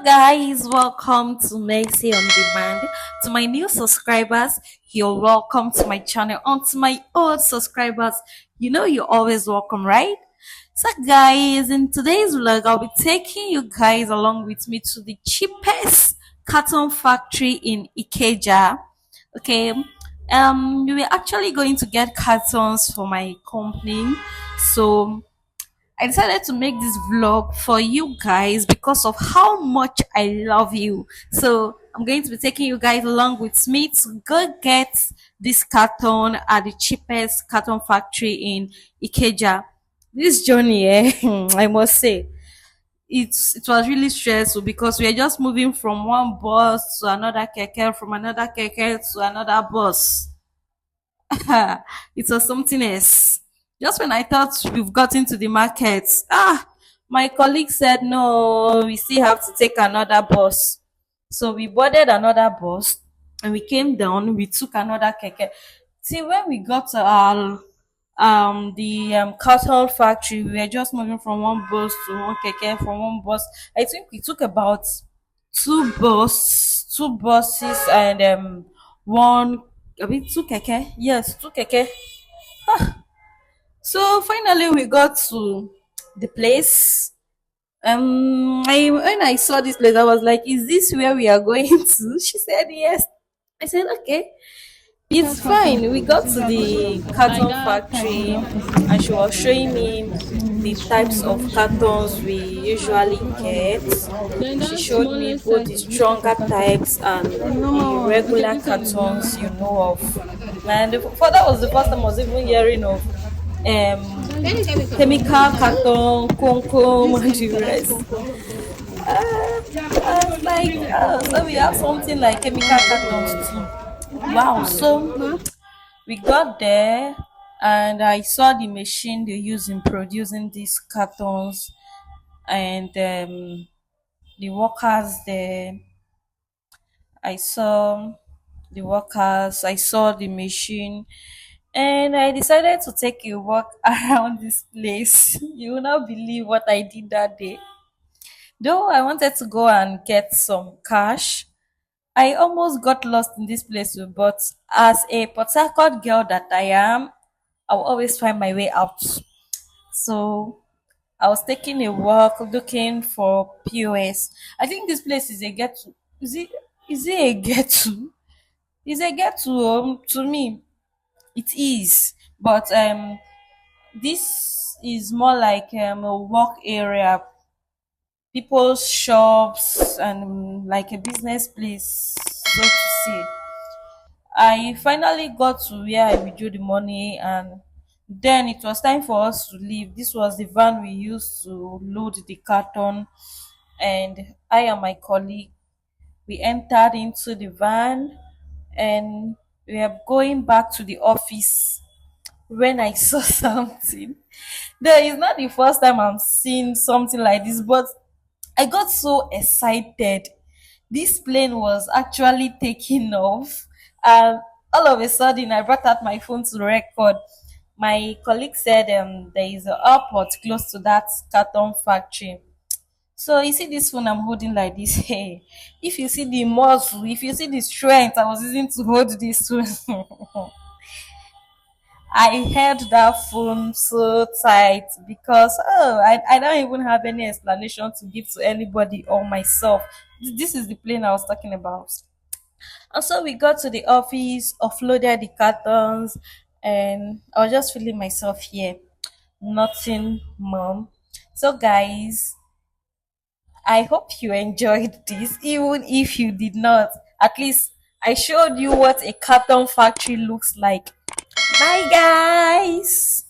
Guys, welcome to Mercy on Demand. To my new subscribers, you're welcome to my channel. And to my old subscribers, you're always welcome, right? So, guys, in today's vlog, I'll be taking you guys along with me to the cheapest carton factory in Ikeja. Okay, we were actually going to get cartons for my company, so I decided to make this vlog for you guys because of how much I love you. So I'm going to be taking you guys along with me to go get this carton at the cheapest carton factory in Ikeja. This journey, I must say, it was really stressful because we are just moving from one bus to another keke, from another keke to another bus. It was something else. Just when I thought we've gotten to the market, my colleague said no, we still have to take another bus. So we boarded another bus and we came down, we took another keke. See, when we got to our the carton factory, we were just moving from one bus to one keke, from one bus. I think we took about two buses and one I mean two keke. Yes, two keke. So finally we got to the place. When I saw this place, I was like, "Is this where we are going to?" She said, "Yes." I said, "Okay, it's fine." We got to the carton factory, and she was showing me the types of cartons we usually get. She showed me both the stronger types and the regular cartons you know of. And for that was the first time I was even hearing of chemical carton, concom, and the rest. I was like, oh, so we have something like chemical cartons too. Wow. So we got there and I saw the machine they use in producing these cartons and the workers there. I saw the workers, I saw the machine, and I decided to take a walk around this place. You will not believe what I did that day. Though I wanted to go and get some cash, I almost got lost in this place, too, but as a Port Harcourt girl that I am, I'll always find my way out. So I was taking a walk looking for POS. I think this place is a get to. Is it a get to? Is a get to me. It is. But this is more like a work area, people's shops and like a business place, so to say. I finally got to where I withdrew the money and then it was time for us to leave. This was the van we used to load the carton and I and my colleague we entered into the van and we are going back to the office when I saw something. There is not the first time I'm seeing something like this, but I got so excited. This plane was actually taking off, and all of a sudden, I brought out my phone to record. My colleague said there is an airport close to that carton factory. So you see this phone I'm holding like this. Hey, if you see the muscle, if you see the strength I was using to hold this phone, I held that phone so tight because I don't even have any explanation to give to anybody or myself. This is the plane I was talking about. And so we got to the office, offloaded the cartons, and I was just feeling myself here. Nothing, mom. So, guys, I hope you enjoyed this. Even if you did not, at least I showed you what a carton factory looks like. Bye, guys.